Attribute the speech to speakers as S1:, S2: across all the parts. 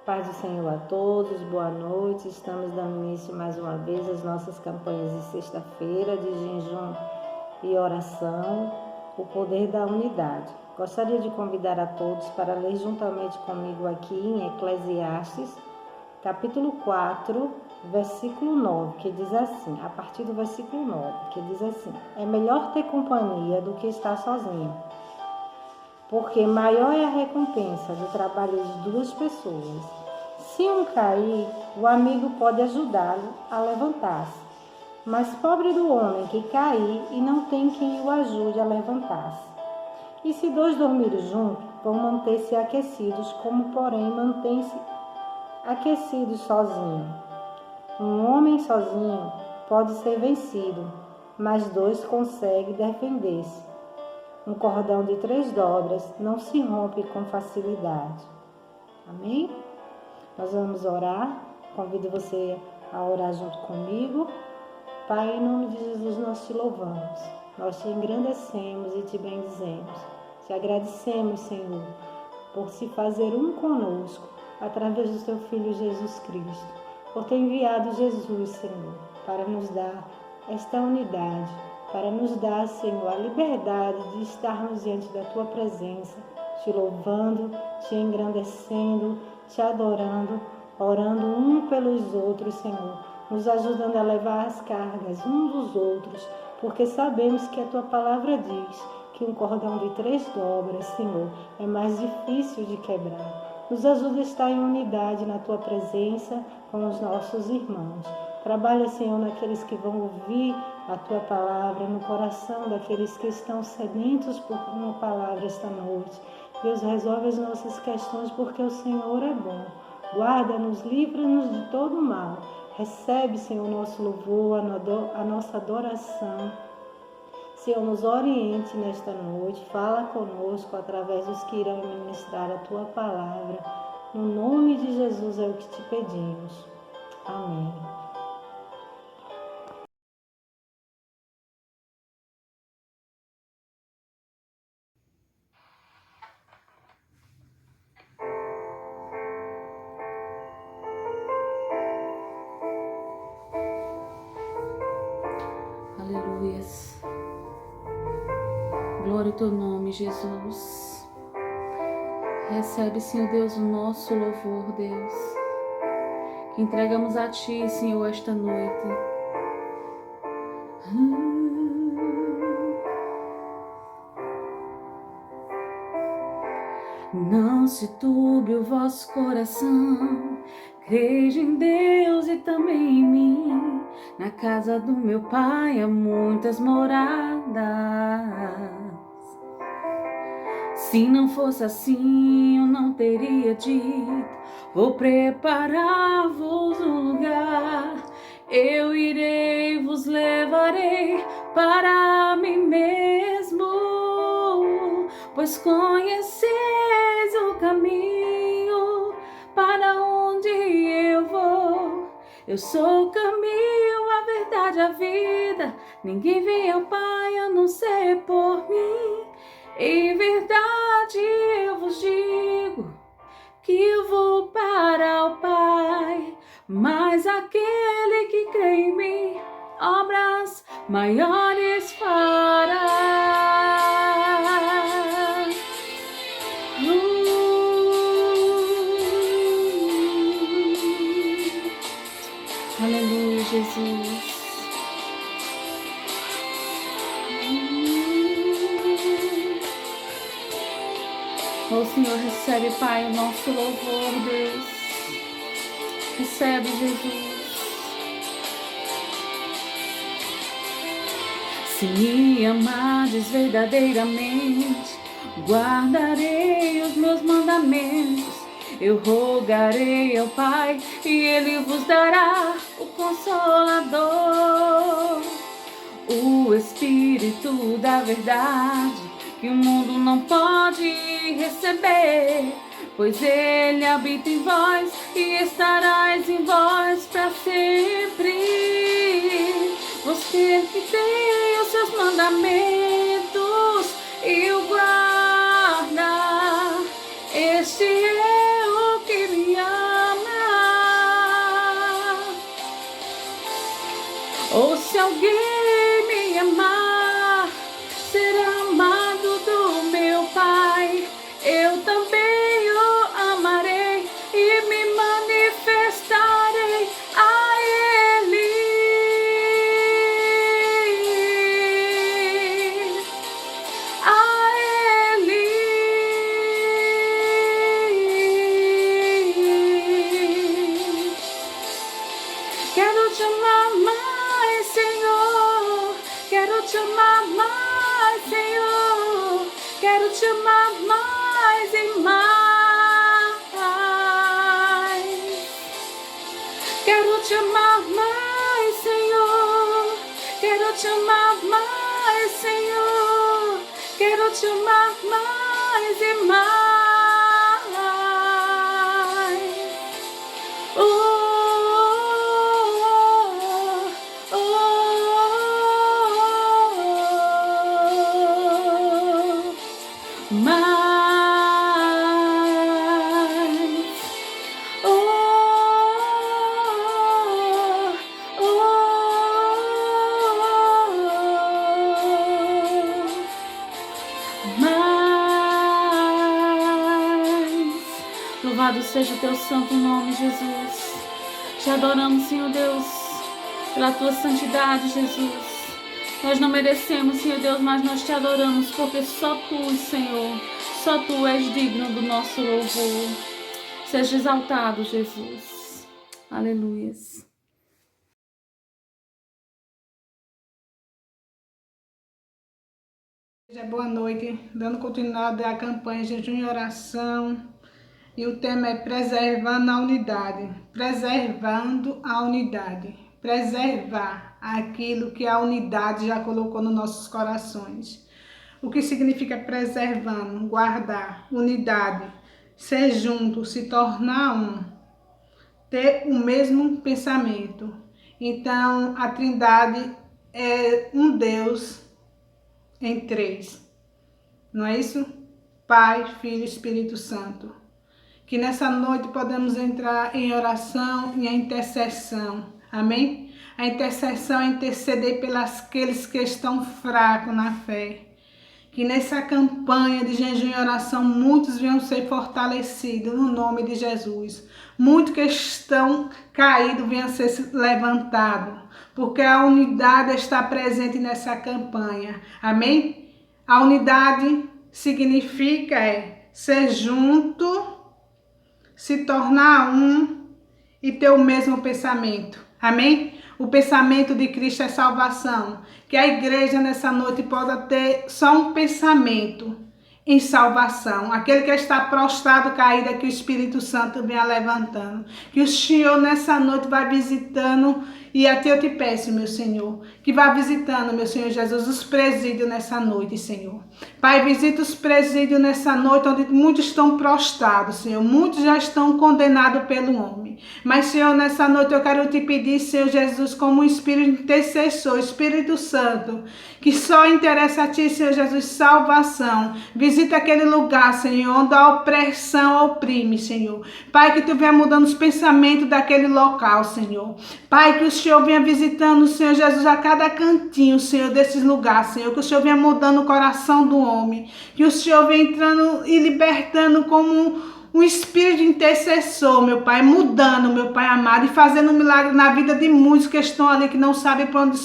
S1: Paz do Senhor a todos, boa noite. Estamos dando início mais uma vez às nossas campanhas de sexta-feira de jejum e oração, o poder da unidade. Gostaria de convidar a todos para ler juntamente comigo aqui em Eclesiastes, capítulo 4, versículo 9, que diz assim, a partir do versículo 9, que diz assim: é melhor ter companhia do que estar sozinho, porque maior é a recompensa do trabalho de duas pessoas. Se um cair, o amigo pode ajudá-lo a levantar-se, mas pobre do homem que cair e não tem quem o ajude a levantar-se. E se dois dormirem juntos, vão manter-se aquecidos, como porém mantém-se aquecidos sozinho. Um homem sozinho pode ser vencido, mas dois conseguem defender-se. Um cordão de 3 dobras não se rompe com facilidade. Amém? Nós vamos orar. Convido você a orar junto comigo. Pai, em nome de Jesus, nós te louvamos. Nós te engrandecemos e te bendizemos. Te agradecemos, Senhor, por se fazer um conosco, através do teu Filho Jesus Cristo. Por ter enviado Jesus, Senhor, para nos dar esta unidade, para nos dar, Senhor, a liberdade de estarmos diante da tua presença, te louvando, te engrandecendo, te adorando, orando um pelos outros, Senhor, nos ajudando a levar as cargas uns dos outros, porque sabemos que a tua palavra diz que um cordão de 3 dobras, Senhor, é mais difícil de quebrar. Nos ajuda a estar em unidade na tua presença com os nossos irmãos. Trabalha, Senhor, naqueles que vão ouvir a tua palavra, no coração daqueles que estão sedentos por uma palavra esta noite. Deus, resolve as nossas questões, porque o Senhor é bom. Guarda-nos, livra-nos de todo mal. Recebe, Senhor, o nosso louvor, a nossa adoração. Senhor, nos oriente nesta noite, fala conosco através dos que irão ministrar a tua palavra. No nome de Jesus é o que te pedimos. Amém.
S2: Aleluias. Glória ao teu nome, Jesus. Recebe, Senhor Deus, o nosso louvor, Deus, que entregamos a ti, Senhor, esta noite. Não se turbe o vosso coração, crede em Deus e também em mim. Na casa do meu Pai há muitas moradas. Se não fosse assim, eu não teria dito: vou preparar-vos um lugar. Eu irei, vos levarei para mim mesmo, pois conheceis o caminho para onde eu vou. Eu sou o caminho, a verdade, a vida. Ninguém vem ao Pai a não ser por mim. Em verdade eu vos digo que eu vou para o Pai, mas aquele que crê em mim, obras maiores fará. Aleluia, Jesus. Oh, Senhor, recebe, Pai, o nosso louvor, Deus. Recebe, Jesus. Se me amardes verdadeiramente, guardarei os meus mandamentos. Eu rogarei ao Pai e Ele vos dará o Consolador, o Espírito da verdade, que o mundo não pode receber, pois Ele habita em vós e estarás em vós para sempre. Você que tem os seus mandamentos e o guarda, este é o que me ama. te amar mais e mais. Quero te amar mais, Senhor. Quero te amar mais, Senhor. Quero te amar mais e mais. Oh, oh, oh, mais. Oh, oh, mais. Louvado seja o teu santo nome, Jesus. Te adoramos, Senhor Deus, pela tua santidade, Jesus. Nós não merecemos, Senhor Deus, mas nós te adoramos, porque só tu, Senhor, só tu és digno do nosso louvor. Seja exaltado, Jesus. Aleluias.
S3: Boa noite, dando continuidade à campanha Jejum e Oração. E o tema é preservando a unidade. Preservando a unidade. Preservar aquilo que a unidade já colocou nos nossos corações. O que significa preservando? Guardar, unidade, ser junto, se tornar um, ter o mesmo pensamento. Então, a Trindade é um Deus em três. Não é isso? Pai, Filho e Espírito Santo. Que nessa noite podemos entrar em oração e em intercessão. Amém? A intercessão é interceder pelos aqueles que estão fracos na fé. Que nessa campanha de jejum e oração muitos venham ser fortalecidos no nome de Jesus. Muitos que estão caídos venham ser levantados. Porque a unidade está presente nessa campanha. Amém? A unidade significa ser junto, se tornar um e ter o mesmo pensamento. Amém? O pensamento de Cristo é salvação. Que a igreja nessa noite possa ter só um pensamento em salvação. Aquele que está prostrado, caído, que o Espírito Santo venha levantando. Que o Senhor nessa noite vai visitando. E até eu te peço, meu Senhor, que vá visitando, meu Senhor Jesus, os presídios nessa noite, Senhor. Pai, visita os presídios nessa noite, onde muitos estão prostrados, Senhor. Muitos já estão condenados pelo homem. Mas, Senhor, nessa noite eu quero te pedir, Senhor Jesus, como um Espírito intercessor, Espírito Santo, que só interessa a Ti, Senhor Jesus, salvação. Visita aquele lugar, Senhor, onde a opressão oprime, Senhor. Pai, que Tu venha mudando os pensamentos daquele local, Senhor. Pai, que o Senhor venha visitando, Senhor Jesus, a cada cantinho, Senhor, desses lugares, Senhor. Que o Senhor venha mudando o coração do homem. Que o Senhor venha entrando e libertando como um espírito intercessor, meu Pai. Mudando, meu Pai amado. E fazendo um milagre na vida de muitos que estão ali, que não sabem para onde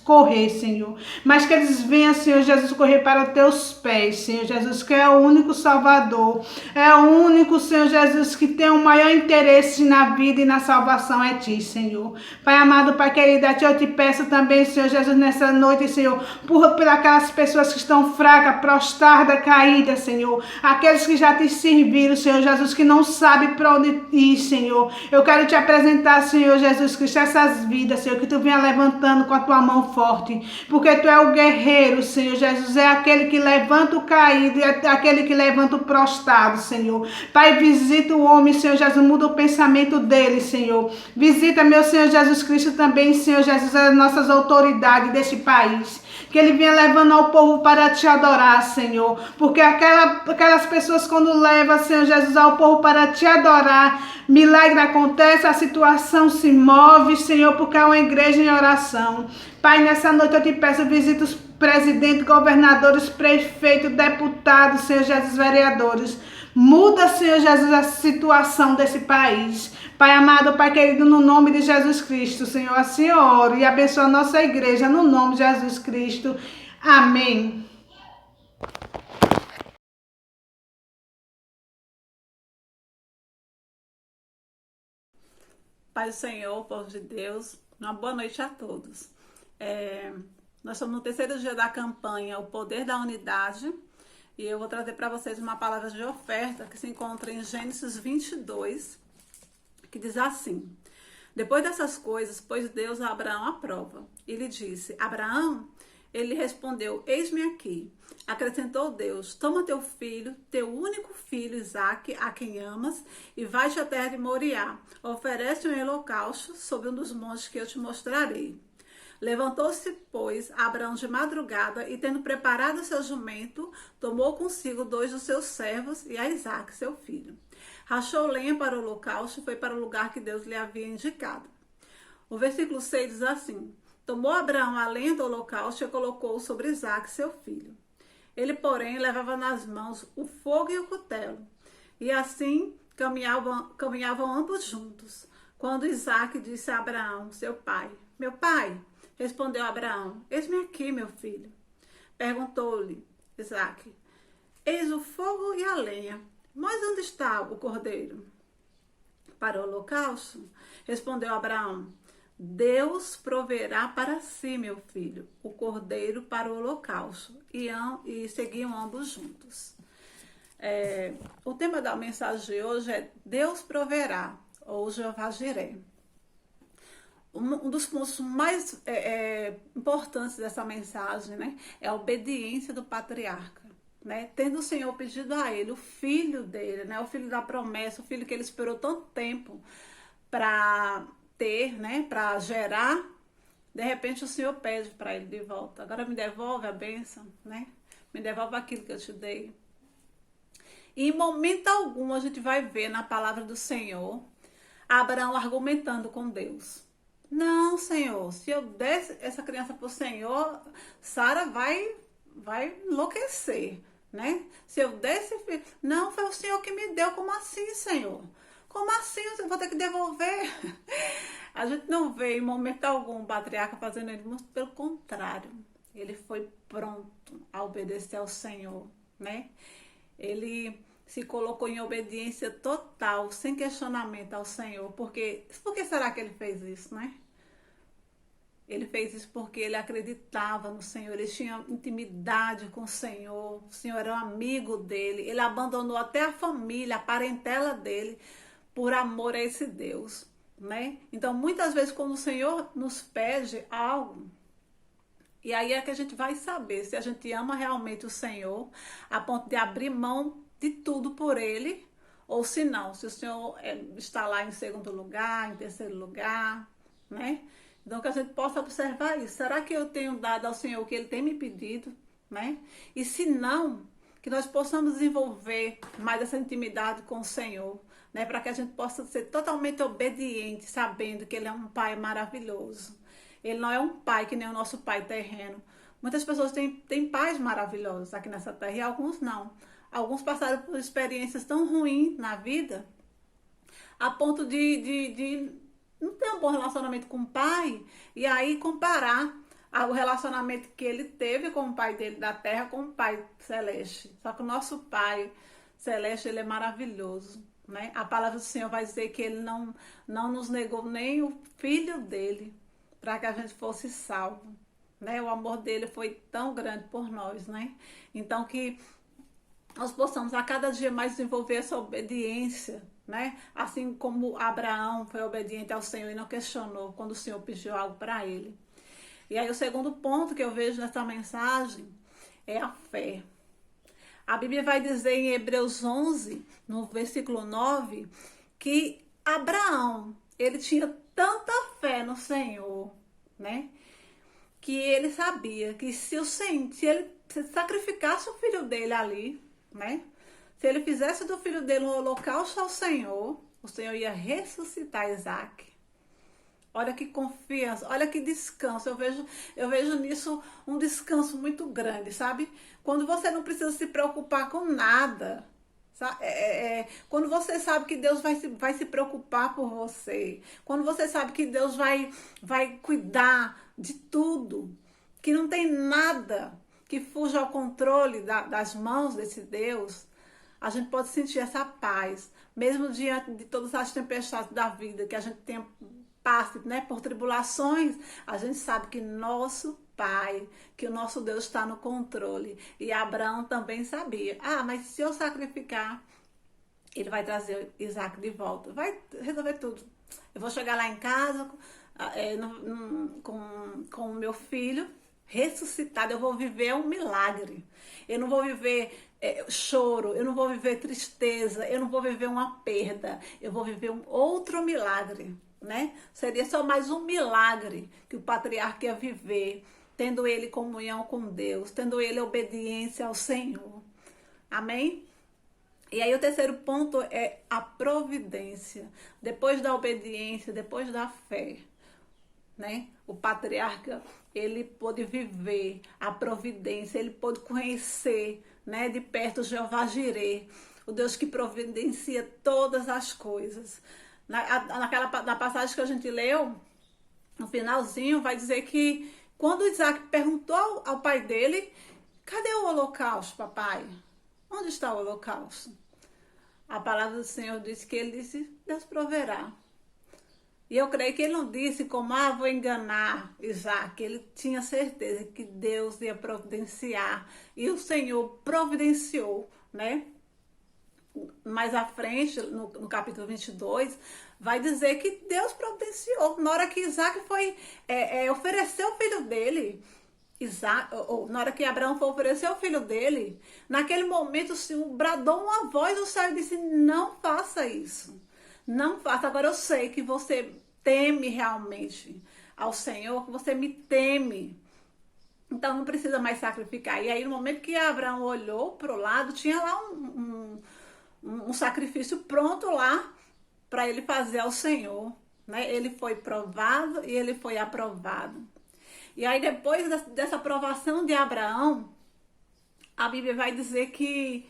S3: correr, Senhor. Mas que eles venham, Senhor Jesus, correr para os Teus pés, Senhor Jesus, que é o único Salvador. É o único, Senhor Jesus, que tem o maior interesse na vida e na salvação, é Ti, Senhor. Pai amado, Pai querido, eu te peço também, Senhor Jesus, nessa noite, Senhor, por aquelas pessoas que estão fracas, prostradas, caídas, Senhor. Aqueles que já Te serviram, Senhor Jesus, que não sabem para onde ir, Senhor. Eu quero Te apresentar, Senhor Jesus Cristo, essas vidas, Senhor, que Tu venha levantando com a Tua mão forte, porque Tu é o guerreiro, Senhor Jesus, é aquele que levanta o caído, é aquele que levanta o prostrado, Senhor. Pai, visita o homem, Senhor Jesus, muda o pensamento dele, Senhor. Visita, meu Senhor Jesus Cristo, também, Senhor Jesus, as nossas autoridades deste país. Que Ele venha levando ao povo para Te adorar, Senhor. Porque aquelas pessoas, quando levam, Senhor Jesus, ao povo para Te adorar, milagre acontece, a situação se move, Senhor, porque é uma igreja em oração. Pai, nessa noite eu te peço, visita os presidentes, governadores, prefeitos, deputados, Senhor Jesus, vereadores. Muda, Senhor Jesus, a situação desse país. Pai amado, Pai querido, no nome de Jesus Cristo, Senhor, assim eu oro e abençoa a nossa igreja, no nome de Jesus Cristo. Amém.
S4: Pai do Senhor, povo de Deus, uma boa noite a todos. Nós estamos no terceiro dia da campanha O Poder da Unidade. E eu vou trazer para vocês uma palavra de oferta que se encontra em Gênesis 22, que diz assim: depois dessas coisas, pôs Deus a Abraão à prova. E lhe disse: Abraão, ele respondeu: eis-me aqui. Acrescentou Deus: toma teu filho, teu único filho Isaque, a quem amas, e vai-te à terra de Moriá. Oferece um holocausto sobre um dos montes que eu te mostrarei. Levantou-se, pois, Abraão de madrugada, e tendo preparado seu jumento, tomou consigo 2 dos seus servos e a Isaque, seu filho. Rachou lenha para o holocausto e foi para o lugar que Deus lhe havia indicado. O versículo 6 diz assim: tomou Abraão a lenha do holocausto e colocou sobre Isaque, seu filho. Ele, porém, levava nas mãos o fogo e o cutelo, e assim caminhavam ambos juntos. Quando Isaque disse a Abraão, seu pai: meu pai, respondeu Abraão: eis-me aqui, meu filho. Perguntou-lhe Isaque: eis o fogo e a lenha, mas onde está o cordeiro para o holocausto? Respondeu Abraão: Deus proverá para si, meu filho, o cordeiro para o holocausto. E seguiam ambos juntos. O tema da mensagem de hoje é Deus proverá, ou Jeová Jiré. Um dos pontos mais importantes dessa mensagem, né, é a obediência do patriarca. Né? Tendo o Senhor pedido a ele, o filho dele, né, o filho da promessa, o filho que ele esperou tanto tempo para ter, né, para gerar, de repente o Senhor pede para ele de volta: agora me devolve a bênção, né? Me devolve aquilo que eu te dei. E em momento algum a gente vai ver na palavra do Senhor Abraão argumentando com Deus: não, Senhor, se eu der essa criança para o Senhor, Sara vai enlouquecer, né? Se eu der esse filho, não, foi o Senhor que me deu. Como assim, Senhor? Como assim? Eu vou ter que devolver? A gente não vê em momento algum o patriarca fazendo isso, mas pelo contrário, ele foi pronto a obedecer ao Senhor, né? Ele se colocou em obediência total, sem questionamento ao Senhor. Por que será que ele fez isso, né? Ele fez isso porque ele acreditava no Senhor, ele tinha intimidade com o Senhor era um amigo dele, ele abandonou até a família, a parentela dele, por amor a esse Deus, né? Então, muitas vezes, quando o Senhor nos pede algo, e aí é que a gente vai saber se a gente ama realmente o Senhor, a ponto de abrir mão de tudo por Ele, ou se não, se o Senhor está lá em segundo lugar, em terceiro lugar, né? Então, que a gente possa observar isso. Será que eu tenho dado ao Senhor o que Ele tem me pedido, né? E se não, que nós possamos desenvolver mais essa intimidade com o Senhor, né, para que a gente possa ser totalmente obediente, sabendo que Ele é um Pai maravilhoso. Ele não é um pai que nem o nosso pai terreno. Muitas pessoas têm pais maravilhosos aqui nessa terra e alguns não. Alguns passaram por experiências tão ruins na vida, a ponto de não ter um bom relacionamento com o pai, e aí comparar o relacionamento que ele teve com o pai dele da terra com o pai celeste. Só que o nosso pai celeste, ele é maravilhoso, né? A palavra do Senhor vai dizer que ele não nos negou nem o filho dele para que a gente fosse salvo, né? O amor dele foi tão grande por nós, né? Então que nós possamos a cada dia mais desenvolver essa obediência, né? Assim como Abraão foi obediente ao Senhor e não questionou quando o Senhor pediu algo para ele. E aí o segundo ponto que eu vejo nessa mensagem é a fé. A Bíblia vai dizer em Hebreus 11, no versículo 9, que Abraão, ele tinha tanta fé no Senhor, né? Que ele sabia que se ele sacrificasse o filho dele ali, né? Se ele fizesse do filho dele um holocausto ao Senhor, o Senhor ia ressuscitar Isaque. Olha que confiança, olha que descanso. Eu vejo nisso um descanso muito grande, sabe? Quando você não precisa se preocupar com nada. Quando você sabe que Deus vai se preocupar por você. Quando você sabe que Deus vai cuidar de tudo. Que não tem nada que fuja ao controle das mãos desse Deus. A gente pode sentir essa paz. Mesmo diante de todas as tempestades da vida que a gente tem passe, né, por tribulações, a gente sabe que nosso Pai, que o nosso Deus está no controle. E Abraão também sabia. Mas se eu sacrificar, ele vai trazer Isaac de volta. Vai resolver tudo. Eu vou chegar lá em casa com o meu filho ressuscitado. Eu vou viver um milagre. Eu não vou viver choro, eu não vou viver tristeza, eu não vou viver uma perda. Eu vou viver um outro milagre, né? Seria só mais um milagre que o patriarca ia viver, tendo ele comunhão com Deus, tendo ele obediência ao Senhor. Amém? E aí o terceiro ponto é a providência. Depois da obediência, depois da fé, né? O patriarca, ele pôde viver a providência, ele pôde conhecer, né, de perto Jeová Jireh, o Deus que providencia todas as coisas. Na passagem que a gente leu, no finalzinho, vai dizer que quando Isaac perguntou ao pai dele, cadê o holocausto, papai? Onde está o holocausto? A palavra do Senhor disse que ele disse, Deus proverá. E eu creio que ele não disse como, vou enganar Isaac. Ele tinha certeza que Deus ia providenciar. E o Senhor providenciou, né? Mais à frente, no capítulo 22, vai dizer que Deus providenciou. Na hora que Isaac foi oferecer o filho dele, na hora que Abraão foi oferecer o filho dele, naquele momento o Senhor bradou uma voz do céu e disse, não faça isso. Não faça. Agora eu sei que você teme realmente ao Senhor, que você me teme. Então não precisa mais sacrificar. E aí no momento que Abraão olhou para o lado, tinha lá um sacrifício pronto lá para ele fazer ao Senhor, né? Ele foi provado e ele foi aprovado. E aí depois dessa aprovação de Abraão, a Bíblia vai dizer que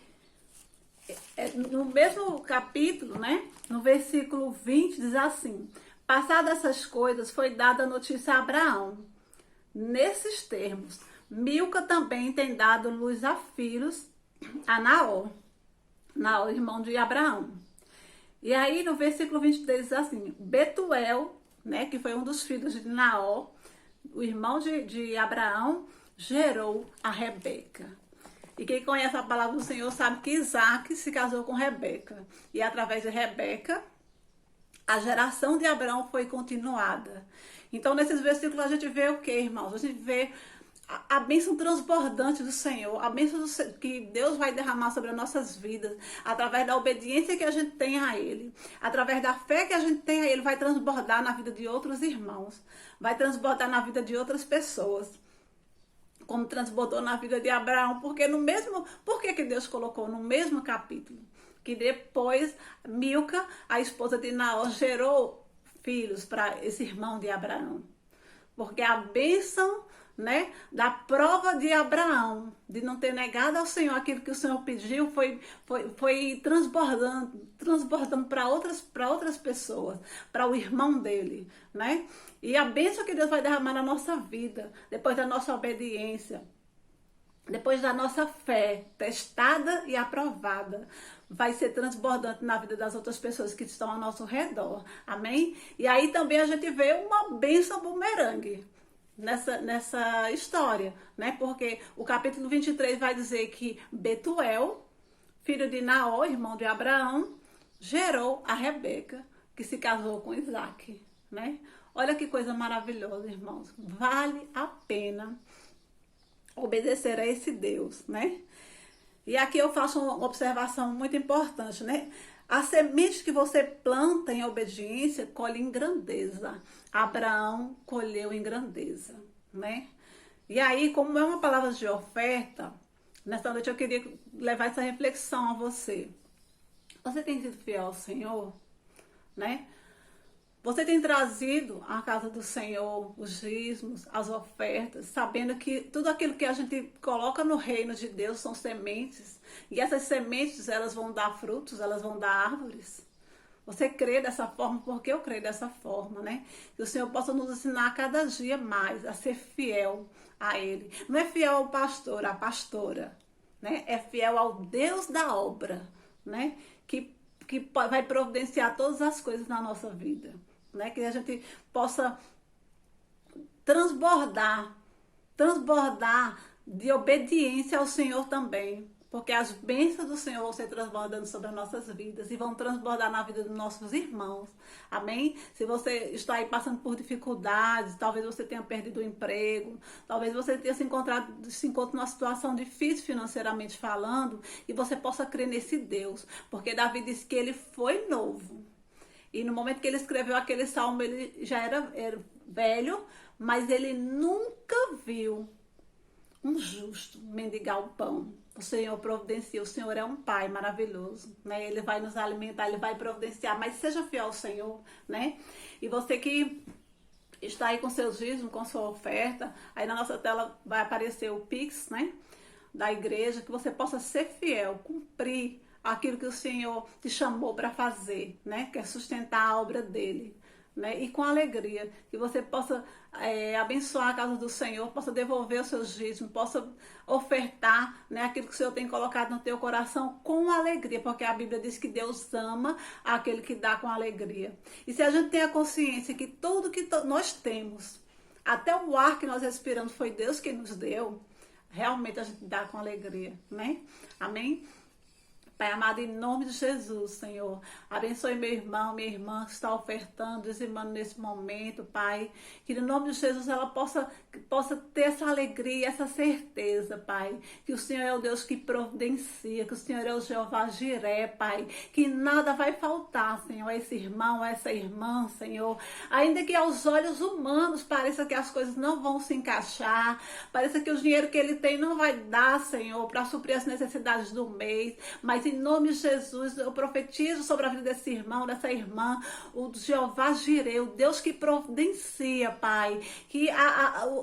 S4: no mesmo capítulo, né, no versículo 20, diz assim, passadas essas coisas, foi dada a notícia a Abraão. Nesses termos, Milca também tem dado luz a filhos a Naor, irmão de Abraão. E aí no versículo 23 diz assim, Betuel, né, que foi um dos filhos de Naor, o irmão de Abraão, gerou a Rebeca. E quem conhece a palavra do Senhor sabe que Isaac se casou com Rebeca. E através de Rebeca, a geração de Abraão foi continuada. Então, nesses versículos, a gente vê o que, irmãos? A gente vê a bênção transbordante do Senhor, a bênção que Deus vai derramar sobre as nossas vidas, através da obediência que a gente tem a Ele, através da fé que a gente tem a Ele, vai transbordar na vida de outros irmãos, vai transbordar na vida de outras pessoas, como transbordou na vida de Abraão, porque por que Deus colocou no mesmo capítulo? Que depois Milca, a esposa de Naor, gerou filhos para esse irmão de Abraão. Porque a bênção, né, da prova de Abraão, de não ter negado ao Senhor aquilo que o Senhor pediu, foi transbordando para outras pessoas, para o irmão dele, né? E a bênção que Deus vai derramar na nossa vida, depois da nossa obediência, depois da nossa fé testada e aprovada, vai ser transbordante na vida das outras pessoas que estão ao nosso redor, amém? E aí também a gente vê uma bênção bumerangue nessa história, né? Porque o capítulo 23 vai dizer que Betuel, filho de Naor, irmão de Abraão, gerou a Rebeca, que se casou com Isaac, né? Olha que coisa maravilhosa, irmãos. Vale a pena obedecer a esse Deus, né? E aqui eu faço uma observação muito importante, né? A semente que você planta em obediência colhe em grandeza. Abraão colheu em grandeza, né? E aí, como é uma palavra de oferta, nessa noite eu queria levar essa reflexão a você. Você tem sido fiel ao Senhor, né? Você tem trazido à casa do Senhor os dízimos, as ofertas, sabendo que tudo aquilo que a gente coloca no reino de Deus são sementes. E essas sementes, elas vão dar frutos, elas vão dar árvores. Você crê dessa forma, porque eu creio dessa forma, né? Que o Senhor possa nos ensinar a cada dia mais a ser fiel a Ele. Não é fiel ao pastor, à pastora, né? É fiel ao Deus da obra, né? Que vai providenciar todas as coisas na nossa vida. né? Que a gente possa transbordar de obediência ao Senhor também. Porque as bênçãos do Senhor vão ser transbordando sobre as nossas vidas e vão transbordar na vida dos nossos irmãos. Amém? Se você está aí passando por dificuldades, talvez você tenha perdido o emprego, talvez você tenha se encontre numa situação difícil financeiramente falando, e você possa crer nesse Deus. Porque Davi disse que ele foi novo. E no momento que ele escreveu aquele salmo, ele já era velho, mas ele nunca viu um justo mendigar o pão. O Senhor providencia, o Senhor é um Pai maravilhoso, né? Ele vai nos alimentar, Ele vai providenciar, mas seja fiel ao Senhor, né? E você que está aí com seus dízimos, com sua oferta, aí na nossa tela vai aparecer o Pix, né? Da igreja, que você possa ser fiel, cumprir aquilo que o Senhor te chamou para fazer, né? Que é sustentar a obra dEle. Né? E com alegria, que você possa abençoar a casa do Senhor, possa devolver os seus dízimos, possa ofertar, né, aquilo que o Senhor tem colocado no teu coração com alegria, porque a Bíblia diz que Deus ama aquele que dá com alegria. E se a gente tem a consciência que tudo que nós temos, até o ar que nós respiramos foi Deus que nos deu, realmente a gente dá com alegria, né? Amém? Pai amado, em nome de Jesus, Senhor, abençoe meu irmão, minha irmã que está ofertando, dizimando nesse momento, Pai, que no nome de Jesus ela possa ter essa alegria, essa certeza, Pai, que o Senhor é o Deus que providencia, que o Senhor é o Jeová Jiré, Pai, que nada vai faltar, Senhor, a esse irmão, a essa irmã, Senhor, ainda que aos olhos humanos pareça que as coisas não vão se encaixar, pareça que o dinheiro que ele tem não vai dar, Senhor, para suprir as necessidades do mês, mas em nome de Jesus, eu profetizo sobre a vida desse irmão, dessa irmã, o Jeová Jireh, o Deus que providencia, Pai, que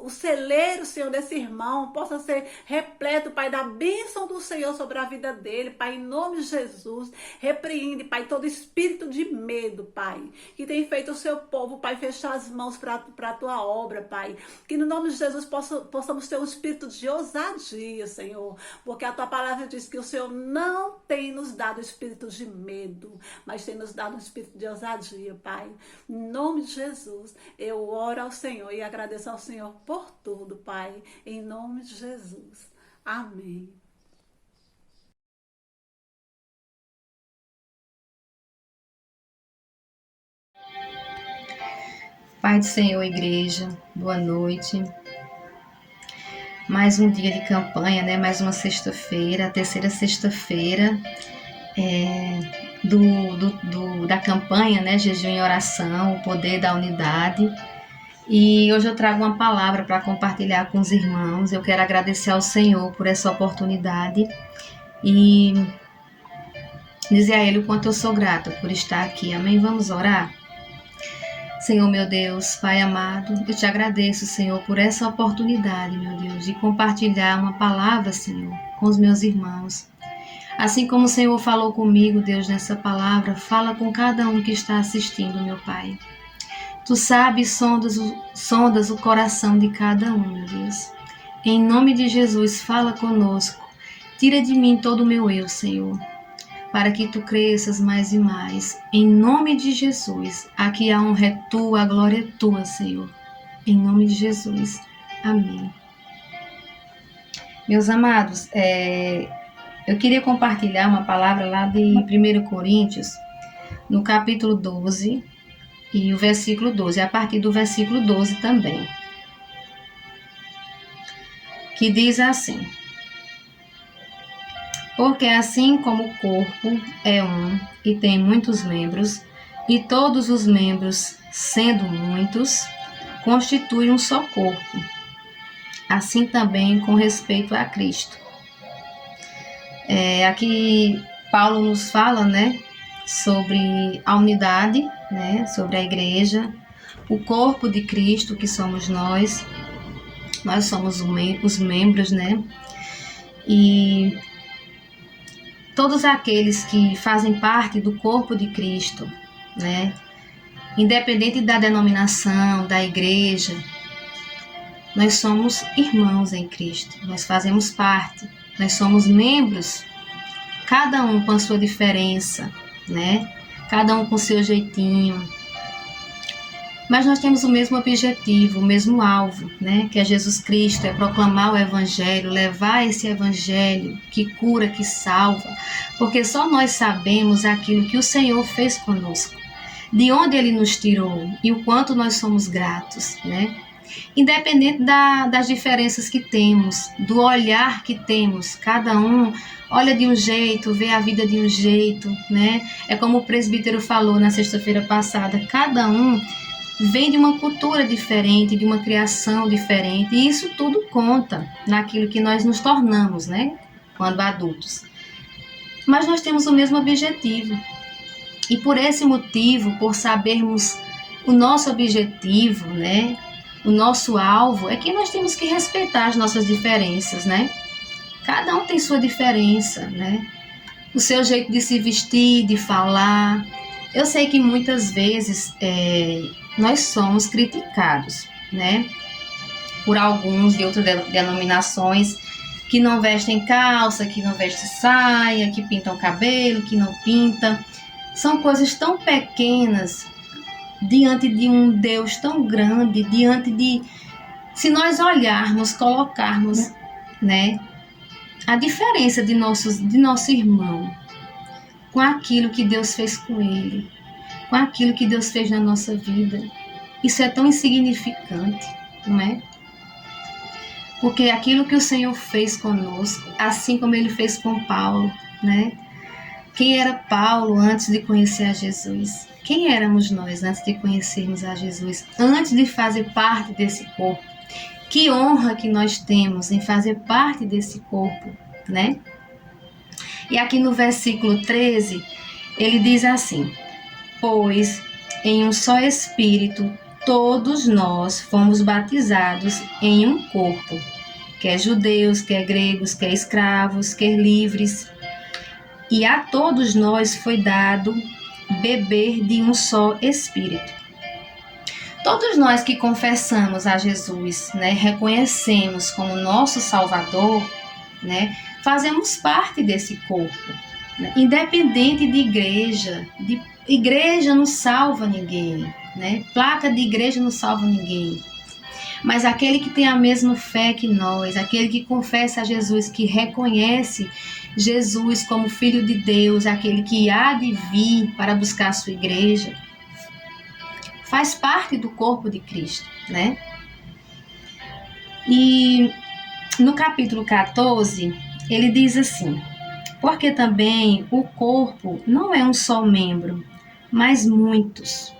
S4: o celeiro, Senhor, desse irmão possa ser repleto, Pai, da bênção do Senhor sobre a vida dele, Pai, em nome de Jesus, repreende, Pai, todo espírito de medo, Pai, que tem feito o seu povo, Pai, fechar as mãos para a tua obra, Pai, que no nome de Jesus possamos ter um espírito de ousadia, Senhor, porque a tua palavra diz que o Senhor não tem nos dado espírito de medo, mas tem nos dado um espírito de ousadia, Pai. Em nome de Jesus, eu oro ao Senhor e agradeço ao Senhor por tudo, Pai. Em nome de Jesus. Amém.
S5: Pai do Senhor, igreja, boa noite. Mais um dia de campanha, né? Mais uma sexta-feira, a terceira sexta-feira da campanha, né? Jejum e oração, o poder da unidade. E hoje eu trago uma palavra para compartilhar com os irmãos. Eu quero agradecer ao Senhor por essa oportunidade e dizer a Ele o quanto eu sou grata por estar aqui. Amém? Vamos orar? Senhor, meu Deus, Pai amado, eu te agradeço, Senhor, por essa oportunidade, meu Deus, de compartilhar uma palavra, Senhor, com os meus irmãos. Assim como o Senhor falou comigo, Deus, nessa palavra, fala com cada um que está assistindo, meu Pai. Tu sabes, sondas o coração de cada um, meu Deus. Em nome de Jesus, fala conosco. Tira de mim todo o meu eu, Senhor, para que tu cresças mais e mais. Em nome de Jesus, aqui a honra é tua, a glória é tua, Senhor. Em nome de Jesus. Amém. Meus amados, eu queria compartilhar uma palavra lá de 1 Coríntios, no capítulo 12 e o versículo 12, a partir do versículo 12 também, que diz assim: porque assim como o corpo é um e tem muitos membros, e todos os membros, sendo muitos, constituem um só corpo, assim também com respeito a Cristo. Aqui Paulo nos fala, né, sobre a unidade, né, sobre a igreja, o corpo de Cristo, que somos nós somos os membros, né, e todos aqueles que fazem parte do corpo de Cristo, né? Independente da denominação, da igreja, nós somos irmãos em Cristo, nós fazemos parte, nós somos membros, cada um com a sua diferença, né? Cada um com o seu jeitinho, mas nós temos o mesmo objetivo, o mesmo alvo, né? Que é Jesus Cristo, é proclamar o Evangelho, levar esse Evangelho que cura, que salva, porque só nós sabemos aquilo que o Senhor fez conosco, de onde Ele nos tirou e o quanto nós somos gratos, né? Independente das diferenças que temos, do olhar que temos, cada um olha de um jeito, vê a vida de um jeito, né? É como o presbítero falou na sexta-feira passada, cada um vem de uma cultura diferente, de uma criação diferente, e isso tudo conta naquilo que nós nos tornamos, né? Quando adultos. Mas nós temos o mesmo objetivo. E por esse motivo, por sabermos o nosso objetivo, né? O nosso alvo, é que nós temos que respeitar as nossas diferenças, né? Cada um tem sua diferença, né? O seu jeito de se vestir, de falar. Eu sei que muitas vezes nós somos criticados, né? Por alguns de outras denominações que não vestem calça, que não vestem saia, que pintam cabelo, que não pintam. São coisas tão pequenas diante de um Deus tão grande, diante de... Se nós olharmos, colocarmos, né, a diferença de nosso irmão com aquilo que Deus fez com ele, com aquilo que Deus fez na nossa vida, isso é tão insignificante, não é? Porque aquilo que o Senhor fez conosco, assim como Ele fez com Paulo, né? Quem era Paulo antes de conhecer a Jesus? Quem éramos nós antes de conhecermos a Jesus? Antes de fazer parte desse corpo? Que honra que nós temos em fazer parte desse corpo, né? E aqui no versículo 13, ele diz assim: pois em um só Espírito todos nós fomos batizados em um corpo, quer judeus, quer gregos, quer escravos, quer livres, e a todos nós foi dado beber de um só Espírito. Todos nós que confessamos a Jesus, né, reconhecemos como nosso Salvador, né, fazemos parte desse corpo, né, independente de igreja. Igreja não salva ninguém, né? Placa de igreja não salva ninguém. Mas aquele que tem a mesma fé que nós, aquele que confessa a Jesus, que reconhece Jesus como Filho de Deus, aquele que há de vir para buscar a sua igreja, faz parte do corpo de Cristo, né? E no capítulo 14, ele diz assim: porque também o corpo não é um só membro, mas muitos.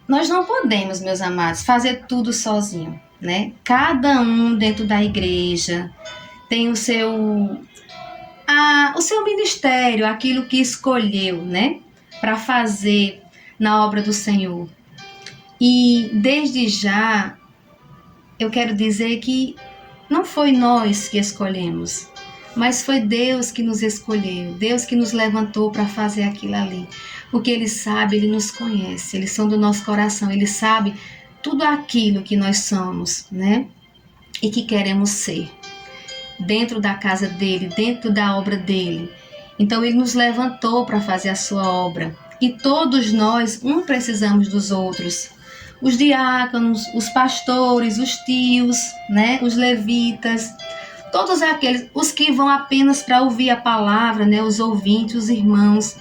S5: Nós não podemos, meus amados, fazer tudo sozinho, né? Cada um dentro da igreja tem o seu ministério, aquilo que escolheu, né, para fazer na obra do Senhor. E desde já eu quero dizer que não foi nós que escolhemos, mas foi Deus que nos escolheu, Deus que nos levantou para fazer aquilo ali. Porque Ele sabe, Ele nos conhece, Ele sonda do nosso coração, Ele sabe tudo aquilo que nós somos, né? E que queremos ser, dentro da casa dEle, dentro da obra dEle. Então Ele nos levantou para fazer a sua obra. E todos nós, precisamos dos outros. Os diáconos, os pastores, os tios, né? Os levitas, todos aqueles, os que vão apenas para ouvir a palavra, né? Os ouvintes, os irmãos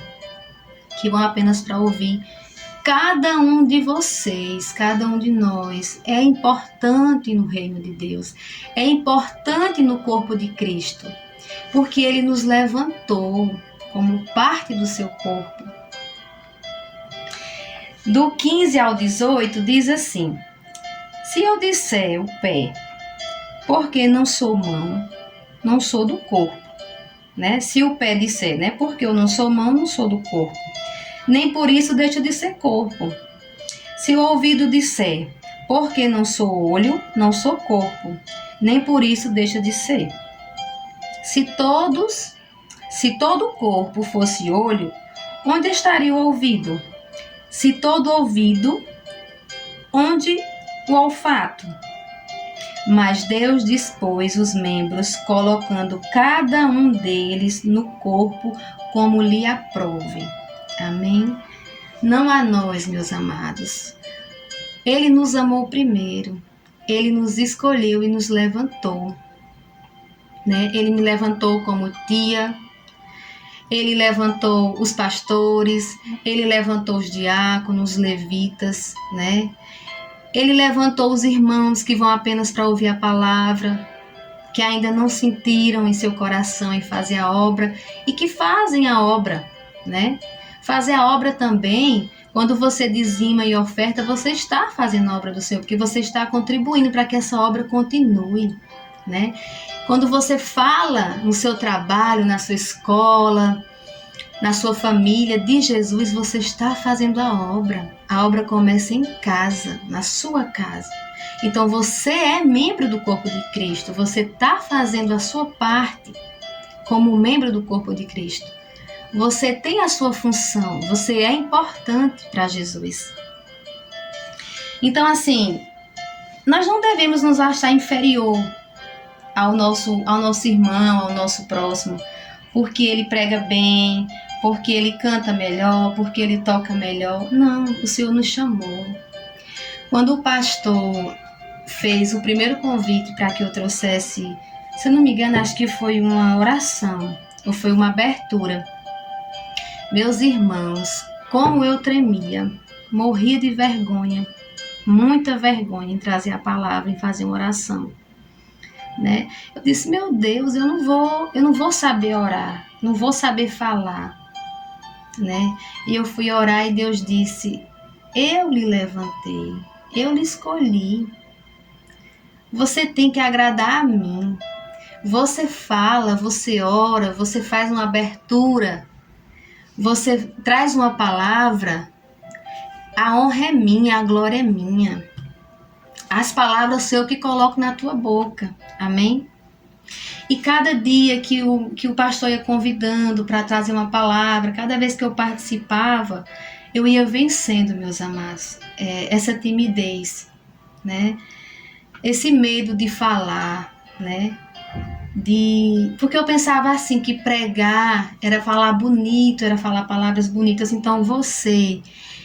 S5: que vão apenas para ouvir. Cada um de vocês, cada um de nós é importante no reino de Deus, é importante no corpo de Cristo, porque Ele nos levantou como parte do seu corpo. Do 15 ao 18 diz assim: se eu disser o pé, porque não sou mão, não sou do corpo, né? Se o pé disser, né, porque eu não sou mão, não sou do corpo, nem por isso deixa de ser corpo. Se o ouvido disser, porque não sou olho, não sou corpo, nem por isso deixa de ser. Se todo o corpo fosse olho, onde estaria o ouvido? Se todo ouvido, onde o olfato? Mas Deus dispôs os membros, colocando cada um deles no corpo como lhe aprouve. Amém? não a nós, meus amados. Ele nos amou primeiro, Ele nos escolheu e nos levantou, né? Ele me levantou como tia, Ele levantou os pastores, Ele levantou os diáconos, os levitas, né? Ele levantou os irmãos que vão apenas para ouvir a palavra, que ainda não sentiram em seu coração em fazer a obra e que fazem a obra, né? Fazer a obra também, quando você dizima e oferta, você está fazendo a obra do Senhor, porque você está contribuindo para que essa obra continue, né? Quando você fala no seu trabalho, na sua escola, na sua família de Jesus, você está fazendo a obra. A obra começa em casa, na sua casa. Então você é membro do corpo de Cristo, você está fazendo a sua parte como membro do corpo de Cristo. Você tem a sua função, você é importante para Jesus. Então, assim, nós não devemos nos achar inferior ao nosso irmão, ao nosso próximo, porque ele prega bem, porque ele canta melhor, porque ele toca melhor. Não, o Senhor nos chamou. Quando o pastor fez o primeiro convite para que eu trouxesse, se eu não me engano, acho que foi uma oração, ou foi uma abertura. Meus irmãos, como eu tremia, morria de vergonha, muita vergonha em trazer a palavra, em fazer uma oração, né? Eu disse, meu Deus, eu não vou saber orar, não vou saber falar, né? E eu fui orar e Deus disse, eu lhe levantei, eu lhe escolhi, você tem que agradar a mim. Você fala, você ora, você faz uma abertura, você traz uma palavra, a honra é minha, a glória é minha. As palavras são eu que coloco na tua boca, amém? E cada dia que o pastor ia convidando para trazer uma palavra, cada vez que eu participava, eu ia vencendo, meus amados, essa timidez, né? Esse medo de falar, né? Porque eu pensava assim, que pregar era falar bonito, era falar palavras bonitas. Então você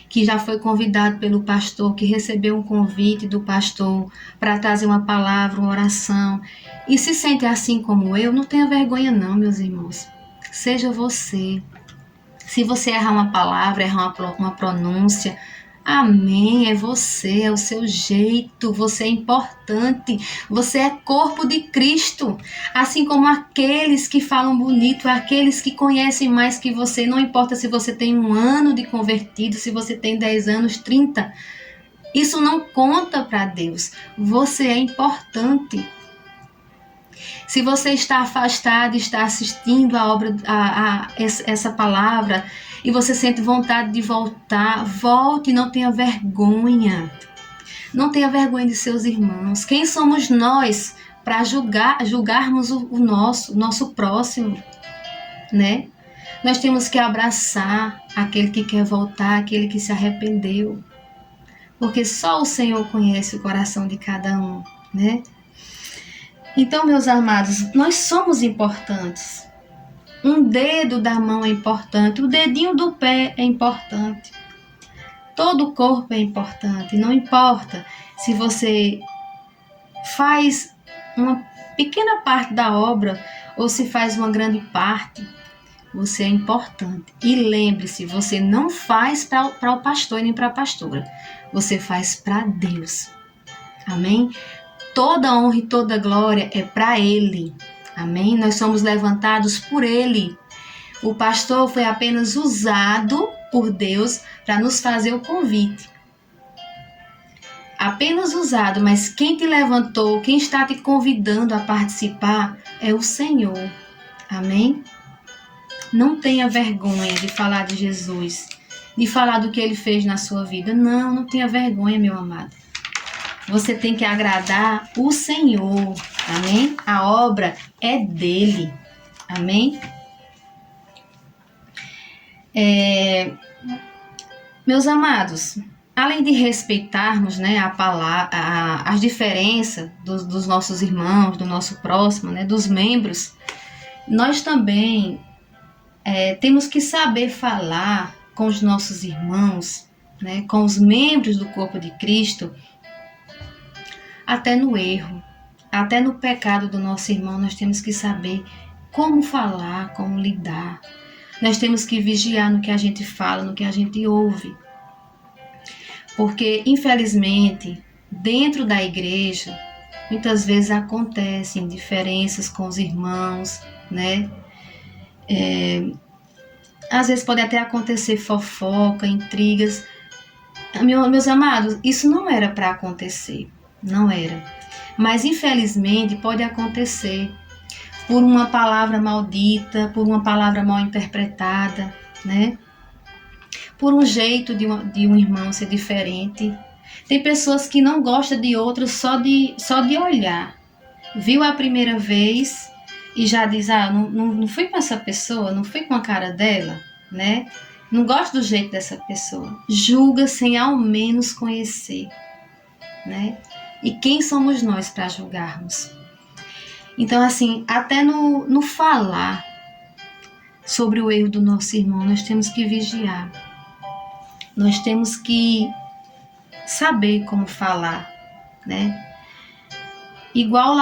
S5: que já foi convidado pelo pastor, que recebeu um convite do pastor para trazer uma palavra, uma oração, e se sente assim como eu, não tenha vergonha não, meus irmãos. Seja você. Se você errar uma palavra, errar uma pronúncia, amém, é você, é o seu jeito, você é importante, você é corpo de Cristo, assim como aqueles que falam bonito, aqueles que conhecem mais que você, não importa se você tem 1 ano de convertido, se você tem 10 anos, 30, isso não conta para Deus, você é importante. Se você está afastado, está assistindo a obra, essa palavra, e você sente vontade de voltar, volte, não tenha vergonha. Não tenha vergonha de seus irmãos. Quem somos nós para julgarmos o nosso próximo, né? Nós temos que abraçar aquele que quer voltar, aquele que se arrependeu. Porque só o Senhor conhece o coração de cada um, né? Então, meus amados, nós somos importantes. Um dedo da mão é importante, o dedinho do pé é importante. Todo o corpo é importante, não importa se você faz uma pequena parte da obra ou se faz uma grande parte, você é importante. E lembre-se, você não faz para o pastor e nem para a pastora, você faz para Deus. Amém? Toda honra e toda glória é para Ele. Amém? Nós somos levantados por Ele. O pastor foi apenas usado por Deus para nos fazer o convite. Apenas usado, mas quem te levantou, quem está te convidando a participar é o Senhor. Amém? Não tenha vergonha de falar de Jesus, de falar do que Ele fez na sua vida. Não tenha vergonha, meu amado. Você tem que agradar o Senhor, amém? A obra é dele, amém? Meus amados, além de respeitarmos, né, as diferenças dos nossos irmãos, do nosso próximo, né, dos membros, nós também temos que saber falar com os nossos irmãos, né, com os membros do corpo de Cristo, até no erro, até no pecado do nosso irmão, nós temos que saber como falar, como lidar. Nós temos que vigiar no que a gente fala, no que a gente ouve. Porque, infelizmente, dentro da igreja, muitas vezes acontecem diferenças com os irmãos, né? Às vezes pode até acontecer fofoca, intrigas. Meus amados, isso não era para acontecer, não era. Mas, infelizmente, pode acontecer por uma palavra maldita, por uma palavra mal interpretada, né? Por um jeito de um irmão ser diferente. Tem pessoas que não gostam de outros só de olhar. Viu a primeira vez e já diz, não fui com essa pessoa, não fui com a cara dela, né? Não gosto do jeito dessa pessoa. Julga sem ao menos conhecer, né? E quem somos nós para julgarmos? Então, assim, até no falar sobre o erro do nosso irmão, nós temos que vigiar. Nós temos que saber como falar, né? Igual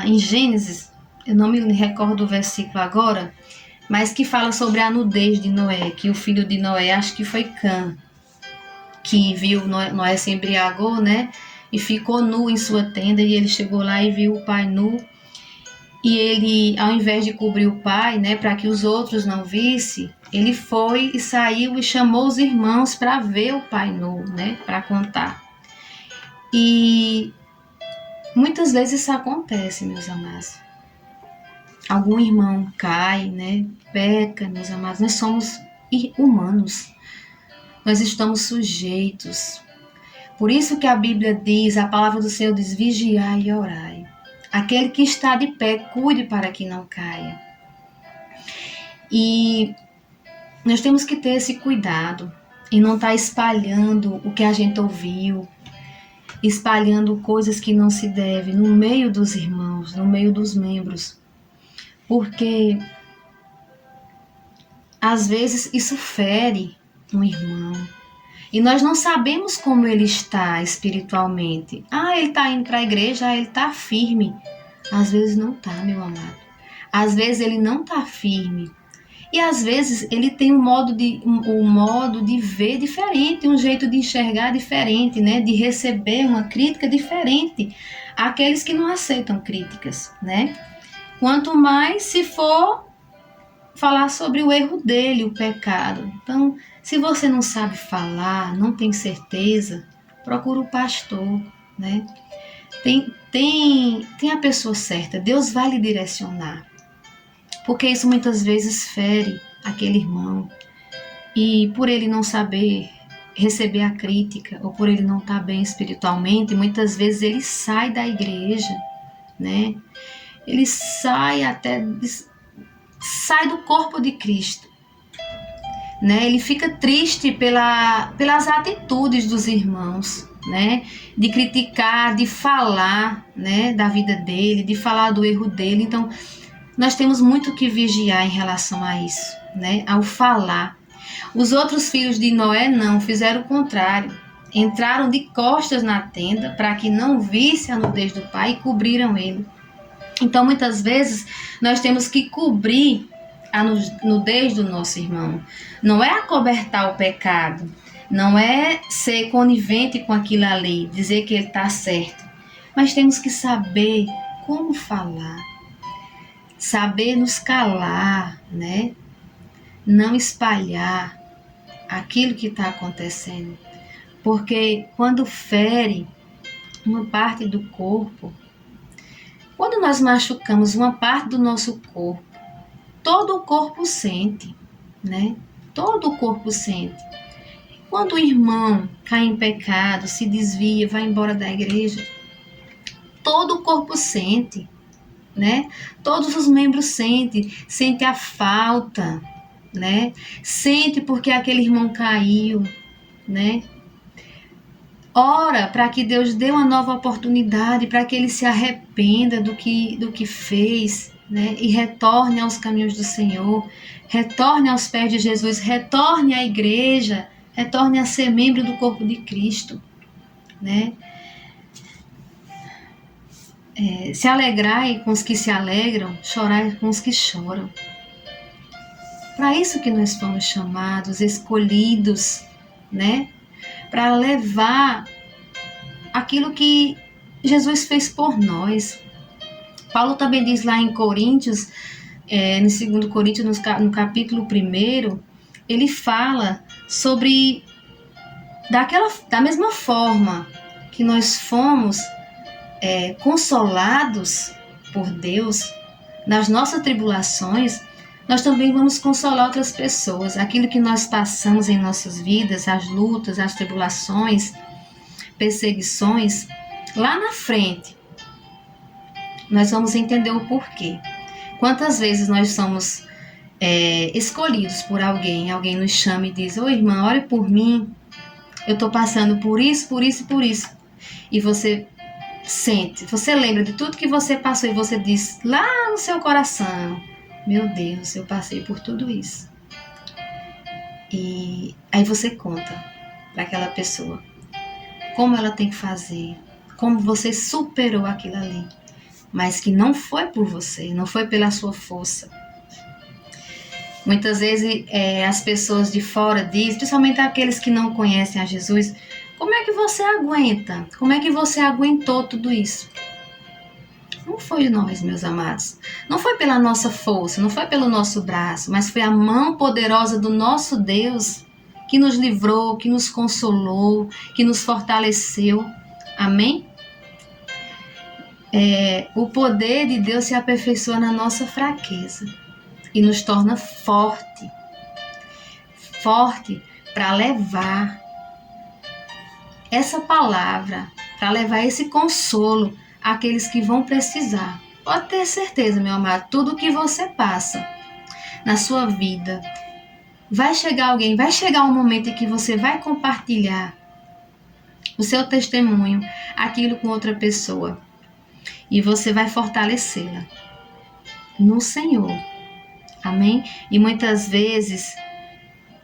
S5: em Gênesis, eu não me recordo o versículo agora, mas que fala sobre a nudez de Noé, que o filho de Noé, acho que foi Cã, que viu Noé se embriagou, né? E ficou nu em sua tenda, e ele chegou lá e viu o pai nu. E ele, ao invés de cobrir o pai, né, para que os outros não vissem, ele foi e saiu e chamou os irmãos para ver o pai nu, né, para contar. E muitas vezes isso acontece, meus amados. Algum irmão cai, né, peca, meus amados. Nós somos humanos. Nós estamos sujeitos. Por isso que a Bíblia diz, a palavra do Senhor diz, vigiai e orai. Aquele que está de pé, cuide para que não caia. E nós temos que ter esse cuidado e não estar espalhando o que a gente ouviu, espalhando coisas que não se devem no meio dos irmãos, no meio dos membros. Porque às vezes isso fere um irmão. E nós não sabemos como ele está espiritualmente. ele está indo para a igreja, ele está firme. Às vezes não está, meu amado. Às vezes ele não está firme. E às vezes ele tem um modo de ver diferente, um jeito de enxergar diferente, né? De receber uma crítica diferente àqueles que não aceitam críticas, né? Quanto mais se for falar sobre o erro dele, o pecado. Então, se você não sabe falar, não tem certeza, procura o pastor, né? Tem a pessoa certa, Deus vai lhe direcionar. Porque isso muitas vezes fere aquele irmão. E por ele não saber receber a crítica, ou por ele não estar bem espiritualmente, muitas vezes ele sai da igreja, né? Ele sai do corpo de Cristo, né? Ele fica triste pelas atitudes dos irmãos, né? De criticar, de falar, né? Da vida dele, de falar do erro dele. Então, nós temos muito que vigiar em relação a isso, né? Ao falar. Os outros filhos de Noé não, fizeram o contrário. Entraram de costas na tenda para que não visse a nudez do pai e cobriram ele. Então, muitas vezes, nós temos que cobrir a nudez do nosso irmão. Não é acobertar o pecado, não é ser conivente com aquilo ali, dizer que ele está certo. Mas temos que saber como falar, saber nos calar, né? Não espalhar aquilo que está acontecendo. Porque quando fere uma parte do corpo, quando nós machucamos uma parte do nosso corpo, todo o corpo sente, né? Todo o corpo sente. Quando o irmão cai em pecado, se desvia, vai embora da igreja, todo o corpo sente, né? Todos os membros sentem a falta, né? Sente porque aquele irmão caiu, né? Ora para que Deus dê uma nova oportunidade, para que ele se arrependa do que fez, né? E retorne aos caminhos do Senhor, retorne aos pés de Jesus, retorne à igreja, retorne a ser membro do corpo de Cristo, né? Se alegrai com os que se alegram, chorai com os que choram. Para isso que nós fomos chamados, escolhidos, né? Para levar aquilo que Jesus fez por nós. Paulo também diz lá em Coríntios, no 2 Coríntios, no capítulo 1, ele fala sobre da mesma forma que nós fomos consolados por Deus nas nossas tribulações, nós também vamos consolar outras pessoas. Aquilo que nós passamos em nossas vidas, as lutas, as tribulações, perseguições, lá na frente, nós vamos entender o porquê. Quantas vezes nós somos escolhidos por alguém nos chama e diz: ô irmã, ore por mim, eu estou passando por isso, por isso e por isso. E você sente, você lembra de tudo que você passou e você diz lá no seu coração: meu Deus, eu passei por tudo isso. E aí você conta para aquela pessoa como ela tem que fazer, como você superou aquilo ali, mas que não foi por você, não foi pela sua força. Muitas vezes as pessoas de fora dizem, principalmente aqueles que não conhecem a Jesus: como é que você aguenta? Como é que você aguentou tudo isso? Não foi de nós, meus amados. Não foi pela nossa força, não foi pelo nosso braço, mas foi a mão poderosa do nosso Deus que nos livrou, que nos consolou, que nos fortaleceu. Amém? O poder de Deus se aperfeiçoa na nossa fraqueza e nos torna forte para levar essa palavra, para levar esse consolo àqueles que vão precisar. Pode ter certeza, meu amado, tudo que você passa na sua vida, vai chegar um momento em que você vai compartilhar o seu testemunho, aquilo com outra pessoa, e você vai fortalecê-la no Senhor. Amém? E muitas vezes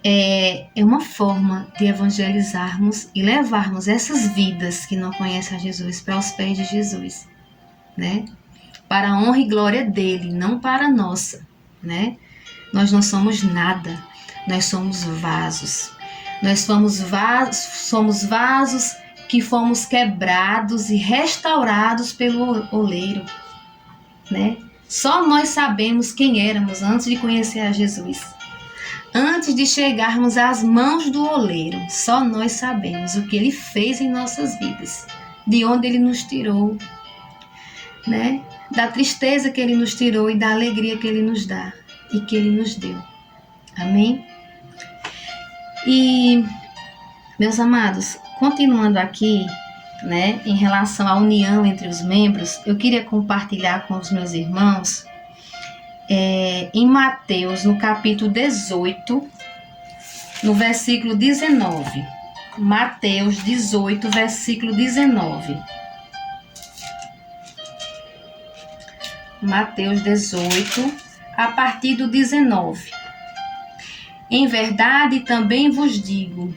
S5: é uma forma de evangelizarmos e levarmos essas vidas que não conhecem a Jesus para os pés de Jesus, né? Para a honra e glória dele, não para a nossa, né? Nós não somos nada, nós somos vasos. Nós somos vasos que fomos quebrados e restaurados pelo oleiro, né? Só nós sabemos quem éramos antes de conhecer a Jesus. Antes de chegarmos às mãos do oleiro, só nós sabemos o que ele fez em nossas vidas, de onde ele nos tirou, né? Da tristeza que ele nos tirou e da alegria que ele nos dá e que ele nos deu. Amém? E, meus amados, continuando aqui, né, em relação à união entre os membros, eu queria compartilhar com os meus irmãos em Mateus, no capítulo 18, no versículo 19. Mateus 18, versículo 19. Mateus 18, a partir do 19. Em verdade também vos digo,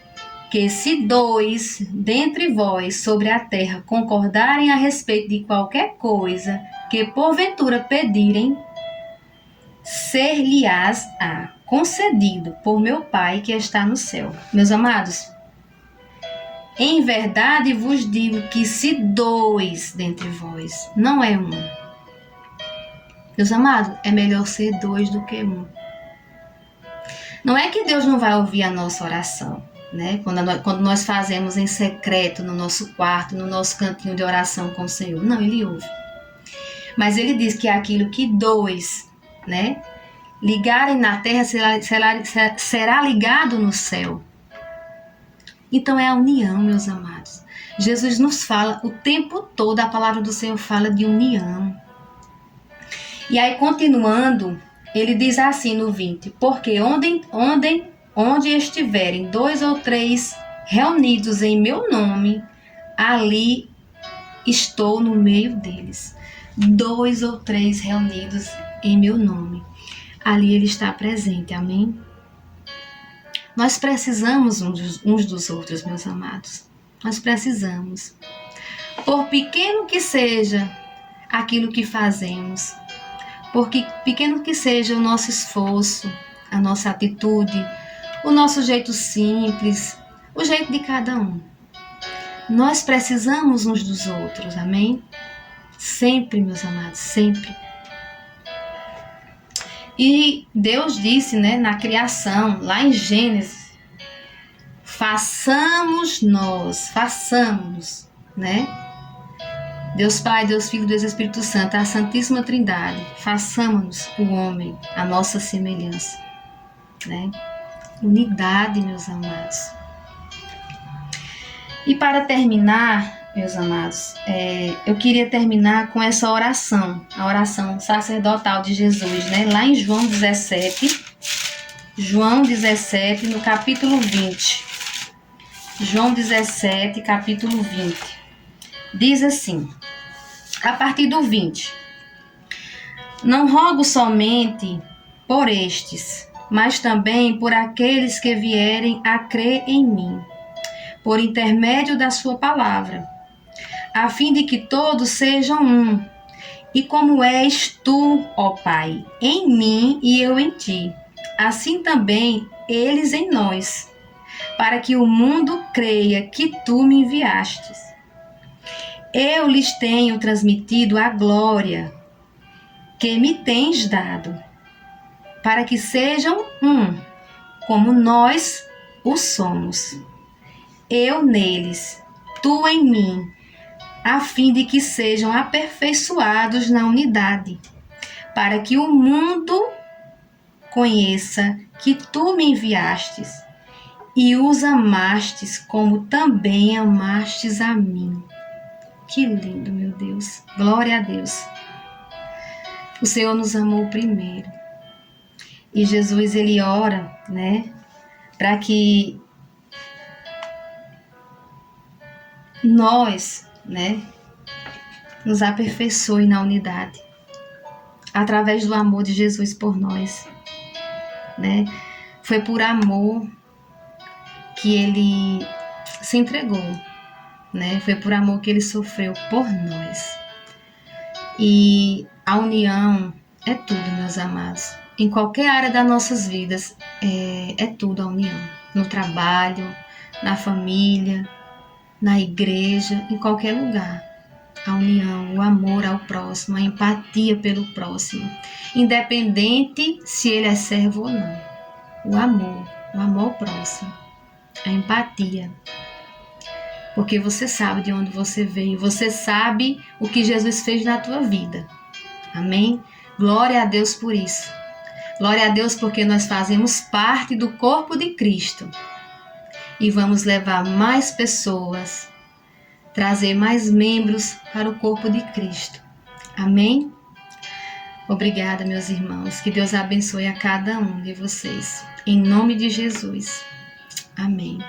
S5: que se 2 dentre vós sobre a terra concordarem a respeito de qualquer coisa que porventura pedirem, ser-lhes-á concedido por meu Pai que está no céu. Meus amados, em verdade vos digo que se 2 dentre vós, não é 1. Meus amados, é melhor ser 2 do que 1. Não é que Deus não vai ouvir a nossa oração, né? Quando nós fazemos em secreto, no nosso quarto, no nosso cantinho de oração com o Senhor. Não, Ele ouve. Mas Ele diz que é aquilo que 2, né, ligarem na terra será ligado no céu. Então é a união, meus amados. Jesus nos fala o tempo todo, a palavra do Senhor fala de união. E aí, continuando, ele diz assim no 20, porque onde estiverem 2 ou 3 reunidos em meu nome, ali estou no meio deles. 2 ou 3 reunidos em meu nome, ali Ele está presente, amém? Nós precisamos uns dos outros, meus amados. Nós precisamos. Por pequeno que seja aquilo que fazemos, por pequeno que seja o nosso esforço, a nossa atitude, o nosso jeito simples, o jeito de cada um. Nós precisamos uns dos outros, amém? Sempre, meus amados, sempre. E Deus disse, né, na criação, lá em Gênesis, façamos, né? Deus Pai, Deus Filho, Deus Espírito Santo, a Santíssima Trindade, façamos o homem, a nossa semelhança, né? Unidade, meus amados. E para terminar, meus amados, eu queria terminar com essa oração, a oração sacerdotal de Jesus, né? Lá em João 17, no capítulo 20. João 17, capítulo 20. Diz assim, a partir do 20. Não rogo somente por estes, mas também por aqueles que vierem a crer em mim, por intermédio da sua palavra, a fim de que todos sejam um, e como és tu, ó Pai, em mim e eu em ti, assim também eles em nós, para que o mundo creia que tu me enviastes. Eu lhes tenho transmitido a glória que me tens dado, para que sejam um, como nós o somos. Eu neles, tu em mim, a fim de que sejam aperfeiçoados na unidade, para que o mundo conheça que tu me enviastes e os amastes como também amastes a mim. Que lindo, meu Deus. Glória a Deus. O Senhor nos amou primeiro. E Jesus, ele ora, né, para que nós, né, nos aperfeiçoe na unidade, através do amor de Jesus por nós, né? Foi por amor que ele se entregou, né? Foi por amor que ele sofreu por nós. E a união é tudo, meus amados. Em qualquer área das nossas vidas, é tudo a união. No trabalho, na família, na igreja, em qualquer lugar. A união, o amor ao próximo, a empatia pelo próximo. Independente se ele é servo ou não. O amor ao próximo. A empatia. Porque você sabe de onde você veio. Você sabe o que Jesus fez na tua vida. Amém? Glória a Deus por isso. Glória a Deus porque nós fazemos parte do corpo de Cristo. E vamos levar mais pessoas, trazer mais membros para o corpo de Cristo. Amém? Obrigada, meus irmãos. Que Deus abençoe a cada um de vocês. Em nome de Jesus. Amém.